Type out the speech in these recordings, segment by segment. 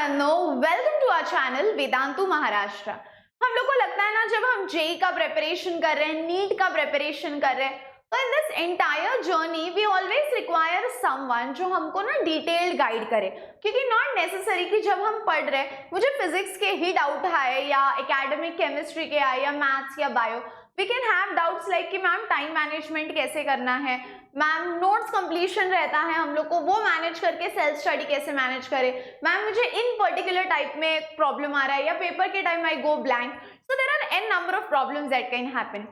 No, welcome to our channel Vedantu Maharashtra. हम लोग को लगता है ना, जब हम जेई का प्रिपरेशन कर रहे हैं, नीट का प्रिपरेशन कर रहे हैं, तो in this entire journey we always require someone जो हमको ना डिटेल्ड गाइड करे। क्योंकि नॉट नेसेसरी कि जब हम पढ़ रहे हैं, मुझे फिजिक्स के ही डाउट आए या एकेडमिक केमिस्ट्री के आए या मैथ्स या bio, we can have doubts like कि मैम टाइम मैनेजमेंट कैसे करना है, मैम नोट्स कंप्लीशन रहता है हम लोग को, वो मैनेज करके सेल्फ स्टडी कैसे मैनेज करें, मैम मुझे इन पर्टिकुलर टाइप में प्रॉब्लम आ रहा है या पेपर के time I go blank. So there are an number of problems that can happen,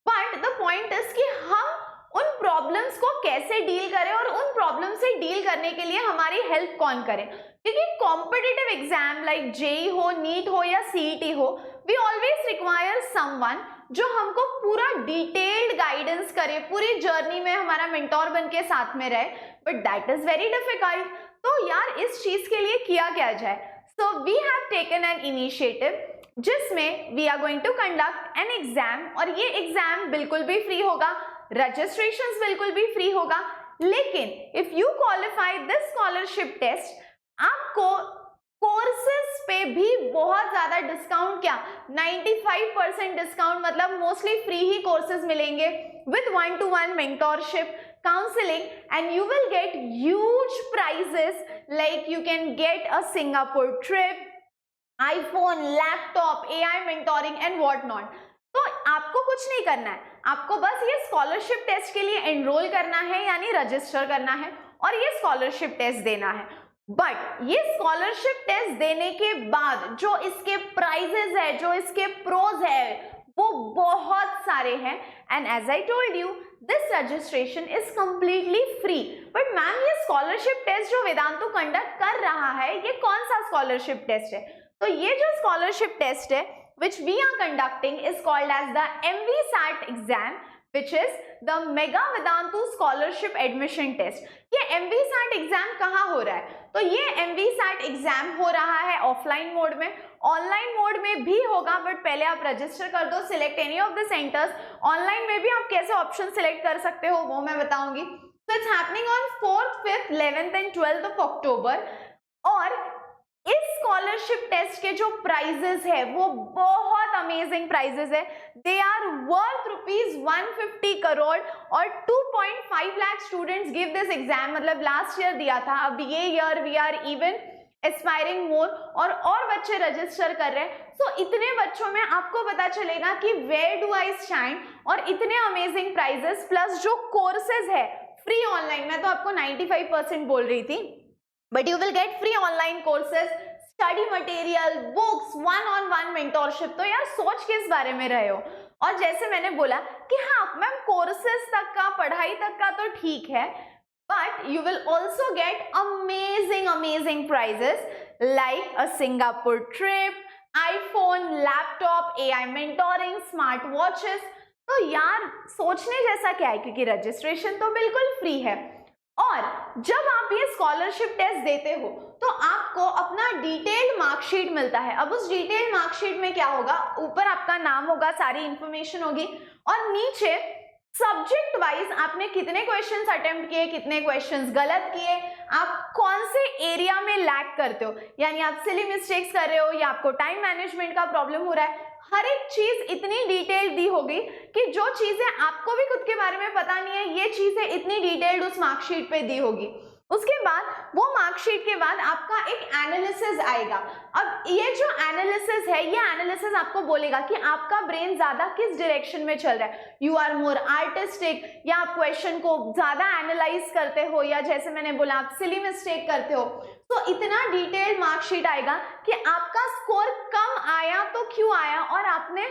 but the point is कि हम उन प्रॉब्लम्स को कैसे डील करें और उन प्रॉब्लम से डील करने के लिए हमारी हेल्प कौन करे। क्योंकि कॉम्पिटिटिव एग्जाम लाइक जेई हो, नीट हो या सीईटी हो, वी ऑलवेज रिक्वायर समवन जो हमको पूरा डिटेल्ड गाइडेंस करे, पूरी जर्नी में हमारा मेंटोर बन के साथ में रहे, but that is very difficult. तो यार इस चीज के लिए किया क्या जाए? So we have taken an initiative जिसमें we are going to conduct an exam, और ये एग्जाम बिल्कुल भी फ्री होगा, रजिस्ट्रेशंस बिल्कुल भी फ्री होगा। लेकिन if you qualify this scholarship test, आपको कोर्सेज पे भी बहुत ज्यादा डिस्काउंट, क्या 95% डिस्काउंट, मतलब मोस्टली फ्री ही कोर्सेज मिलेंगे with 1-to-1 mentorship, counseling, and you will get huge prizes like you can get a Singapore trip, iPhone, laptop, AI mentoring and what not। तो आपको कुछ नहीं करना है, आपको बस ये स्कॉलरशिप टेस्ट के लिए एनरोल करना है, यानी रजिस्टर करना है और ये स्कॉलरशिप टेस्ट देना है। बट ये स्कॉलरशिप टेस्ट देने के बाद जो इसके प्राइजेस है, जो इसके प्रोज है, वो बहुत सारे हैं। And as I told you, this registration is completely free. But ma'am ये स्कॉलरशिप टेस्ट जो वेदांतु कंडक्ट कर रहा है, ये कौन सा स्कॉलरशिप टेस्ट है? तो ये जो स्कॉलरशिप टेस्ट है which we are conducting is called as the MVSAT exam, which is the Mega Vedantu Scholarship Admission Test। ये MVSAT एग्जाम कहाँ हो रहा है? तो ये MVSAT एग्जाम हो रहा है ऑफलाइन मोड में, ऑनलाइन मोड में भी होगा, बट पहले आप रजिस्टर कर दो, select any of the centres. Online में भी आप कैसे ऑप्शन सिलेक्ट कर सकते हो वो मैं बताऊंगी। So it's happening on 4th, 5th, 11th and 12th of October. और इस स्कॉलरशिप टेस्ट के जो प्राइजेस है वो बहुत अमेजिंग प्राइजेस है। दे आर वर्थ ₹150 करोड़ और 2.5 lakh students give this exam. मतलब लास्ट ईयर दिया था, अब ये year we are even aspiring more, और बच्चे रजिस्टर कर रहे हैं। सो इतने बच्चों में आपको पता चलेगा कि वेयर डू आई शाइन, और इतने अमेजिंग प्राइजेस प्लस जो कोर्सेज है फ्री ऑनलाइन। मैं तो आपको 95% बोल रही थी, but you will get free online courses, study material, books, one-on-one mentorship। तो यार सोच किस बारे में रहे हो? और जैसे मैंने बोला कि हाँ मैम कोर्सेज तक का, पढ़ाई तक का तो ठीक है, but you will also get amazing prizes like a Singapore trip, iPhone, laptop, AI mentoring, smart watches। तो यार सोचने जैसा क्या है, क्योंकि रजिस्ट्रेशन तो बिल्कुल फ्री है, और जब आप ये स्कॉलरशिप टेस्ट देते हो तो आपको अपना डिटेल्ड मार्कशीट मिलता है। अब उस डिटेल्ड मार्कशीट में क्या होगा, ऊपर आपका नाम होगा, सारी इंफॉर्मेशन होगी, और नीचे सब्जेक्ट वाइज आपने कितने क्वेश्चंस अटेम्प्ट किए, कितने क्वेश्चंस गलत किए, आप कौन से एरिया में लैग करते हो, यानी आप सिली मिस्टेक्स कर रहे हो या आपको टाइम मैनेजमेंट का प्रॉब्लम हो रहा है। हर एक चीज इतनी डिटेल दी होगी कि जो चीजें आपको भी खुद के बारे में पता नहीं है, ये चीजें इतनी डिटेल्ड उस मार्कशीट पे दी होगी। उसके बाद वो मार्कशीट के बाद आपका एक एनालिसिस आएगा। अब ये जो एनालिसिस है, ये एनालिसिस आपको बोलेगा कि आपका ब्रेन ज्यादा किस डायरेक्शन में चल रहा है। यू आर मोर आर्टिस्टिक, या आप क्वेश्चन को ज्यादा एनालाइज करते हो, या जैसे मैंने बोला आप सिली मिस्टेक करते हो। तो इतना डिटेल्ड मार्कशीट आएगा कि आपका स्कोर कम आया तो क्यों आया, और आपने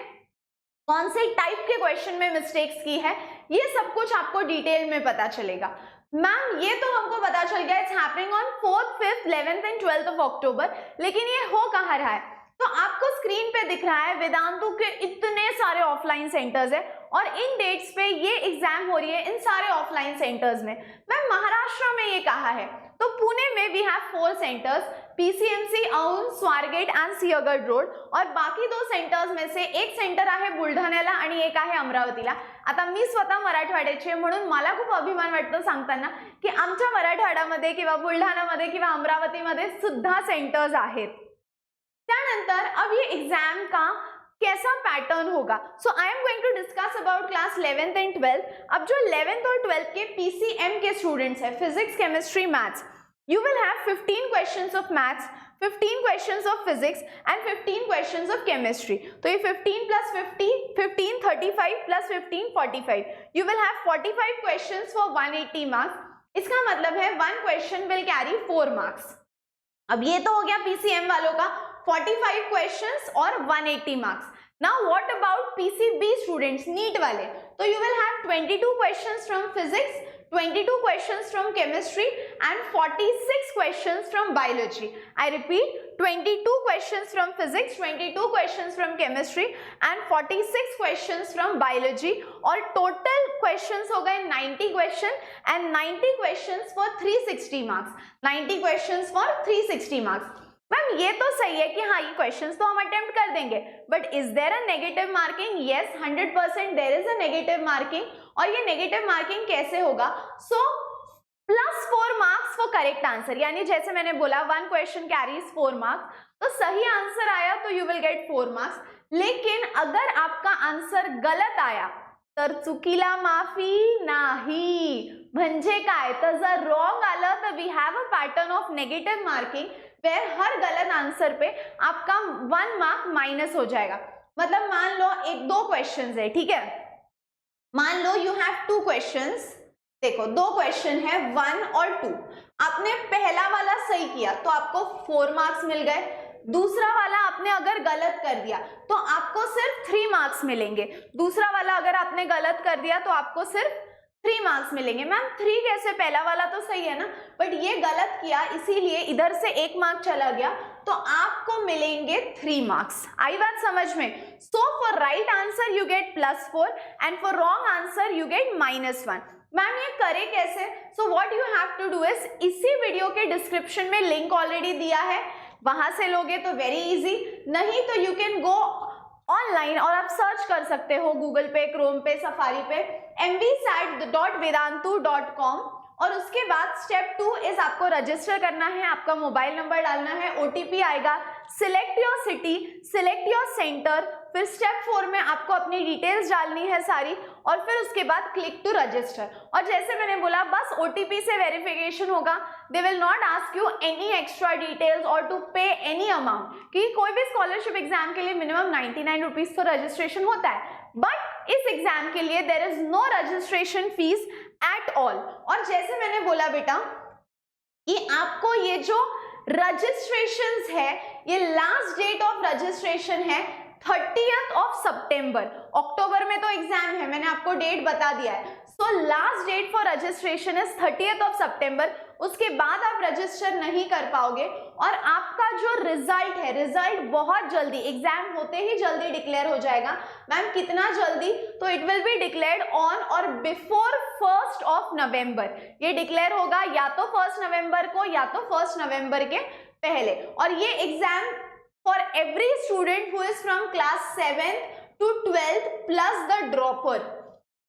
कौन से टाइप के क्वेश्चन में मिस्टेक्स की है, ये सब कुछ आपको डिटेल में पता चलेगा। मैम ये तो हमको पता चल गया, it's happening on 4th, 5th, 11th and 12th of October, लेकिन ये हो कहाँ रहा है? तो आपको स्क्रीन पे दिख रहा है वेदांतु के इतने सारे ऑफलाइन सेंटर्स है, और इन डेट्स पे ये एग्जाम हो रही है इन सारे ऑफलाइन सेंटर्स में। मैम महाराष्ट्र में ये कहाँ है? तो पुणे में we have 4 centres, PCMC, Aundh, Swargate and Sinhagad road, और बाकी 2 सेंटर्स में से एक सेंटर आहे बुलढाण्याला आणि एक आहे अमरावतीला. आता मी स्वतः मराठवाड्याची आहे म्हणून मला खूप अभिमान वाटतो सांगताना की आमच्या मराठवाड्यामध्ये किंवा बुलढाणामध्ये किंवा अमरावतीमध्ये सुद्धा सेंटर्स आहेत. त्यानंतर अब ये एग्जाम का कैसा पैटर्न होगा. So I am going to discuss about class 11th and 12th. अब जो 11th और 12th के पीसीएम के स्टूडेंट्स हैं, physics, chemistry, maths, you will have 15 questions of maths, 15 questions of physics and 15 questions of chemistry. तो ये 15 plus 50, 15, 35 plus 15, 45. You will have 45 questions for 180 marks. इसका मतलब है one question will carry 4 marks. अब ये तो हो गया पीसीएम वालों का 45 questions और 180 marks. Now what about PCB students, NEET वाले? तो you will have 22 questions from physics, 22 questions from chemistry and 46 questions from biology. I repeat, 22 questions from physics, 22 questions from chemistry and 46 questions from biology. और total questions हो गए 90 question and 90 questions for 360 marks. 90 questions for 360 marks. Ma'am ये तो सही है कि हाँ ये क्वेश्चंस तो हम अटेम्प्ट कर देंगे, but is there a negative marking? Yes, 100% there is a negative marking. और ये नेगेटिव मार्किंग कैसे होगा? So +4 marks for correct answer, यानी जैसे मैंने बोला 1 क्वेश्चन कैरीज 4 मार्क्स, तो सही आंसर आया तो यू विल गेट 4 मार्क्स. लेकिन अगर आपका आंसर गलत आया तर चुकीला माफी नाही. म्हणजे काय, तर जर रॉन्ग आलं तर we have a pattern of negative marking where हर गलत आंसर पे आपका 1 मार्क माइनस हो जाएगा. मतलब मान लो 1-2 क्वेश्चंस है, ठीक है, मान लो यू हैव 2 क्वेश्चंस. देखो 2 क्वेश्चन है 1 और 2. आपने पहला वाला सही किया तो आपको 4 मार्क्स मिल गए. दूसरा वाला आपने अगर गलत कर दिया तो आपको सिर्फ 3 मार्क्स मिलेंगे. दूसरा वाला अगर आपने गलत कर दिया तो आपको सिर्फ 3 मार्क्स मिलेंगे. मैम 3 कैसे, पहला वाला तो सही है ना, बट ये गलत किया इसीलिए इधर से 1 मार्क चला गया, तो आपको मिलेंगे 3 मार्क्स. आई बात समझ में? So for right answer you get +4 and for wrong answer you get -1. Ma'am ये करे कैसे? So what you have to do is, इसी वीडियो के डिस्क्रिप्शन में लिंक ऑलरेडी दिया है, वहां से लोगे तो वेरी इजी. नहीं तो यू कैन गो ऑनलाइन और आप सर्च कर सकते हो गूगल पे, क्रोम पे, सफारी पे mvsat.vedantu.com. और उसके बाद स्टेप 2 इज आपको रजिस्टर करना है, आपका मोबाइल नंबर डालना है, ओटीपी आएगा, select your city, select your centre, फिर स्टेप 4 में आपको अपनी डिटेल्स डालनी है सारी, और फिर उसके बाद क्लिक टू रजिस्टर. और जैसे मैंने बोला बस ओटीपी से वेरिफिकेशन होगा, they will not ask you any extra details और टू पे एनी अमाउंट, क्योंकि कोई भी स्कॉलरशिप एग्जाम के लिए मिनिमम 99 रुपीज तो रजिस्ट्रेशन होता है, बट इस एग्जाम के लिए there is no registration fees at all. और जैसे मैंने बोला बेटा कि आपको ये जो रजिस्ट्रेशंस है, ये लास्ट डेट ऑफ रजिस्ट्रेशन है 30th ऑफ सितंबर. अक्टूबर में तो एग्जाम है, मैंने आपको डेट बता दिया है. So last date for registration is 30th of September. उसके बाद आप रजिस्टर नहीं कर पाओगे और आपका जो रिजल्ट है, रिजल्ट बहुत जल्दी, एग्जाम होते ही जल्दी डिक्लेयर हो जाएगा. मैम कितना जल्दी? तो it will be declared on और बिफोर 1st ऑफ नवंबर. ये डिक्लेयर होगा या तो 1st नवंबर को या तो 1st नवंबर के पहले. और ये exam for every student who is from class 7th to 12th plus the dropper,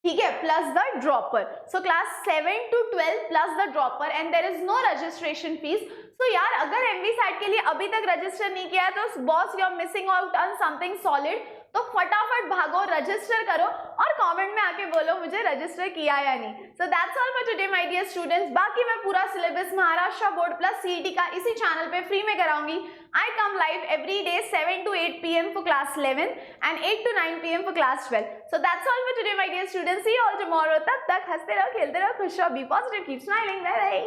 ठीक है, plus the dropper. So class 7 to 12 plus the dropper and there is no registration fees. So यार अगर एमवीसैट के लिए अभी तक रजिस्टर नहीं किया है तो boss you are missing out on something solid. तो फटाफट भागो, रजिस्टर करो और कमेंट में आके बोलो मुझे रजिस्टर किया या नहीं. So that's all for today my dear students. बाकी मैं पूरा syllabus Maharashtra board plus CET का इसी चैनल पे फ्री में कराऊंगी. I come live every day 7 to 8 p.m. for class 11 and 8 to 9 p.m. for class 12. So that's all for today, my dear students. See you all tomorrow. तब तक हंसते रहो, खेलते रहो, खुश रहो, be positive, keep smiling. Bye bye.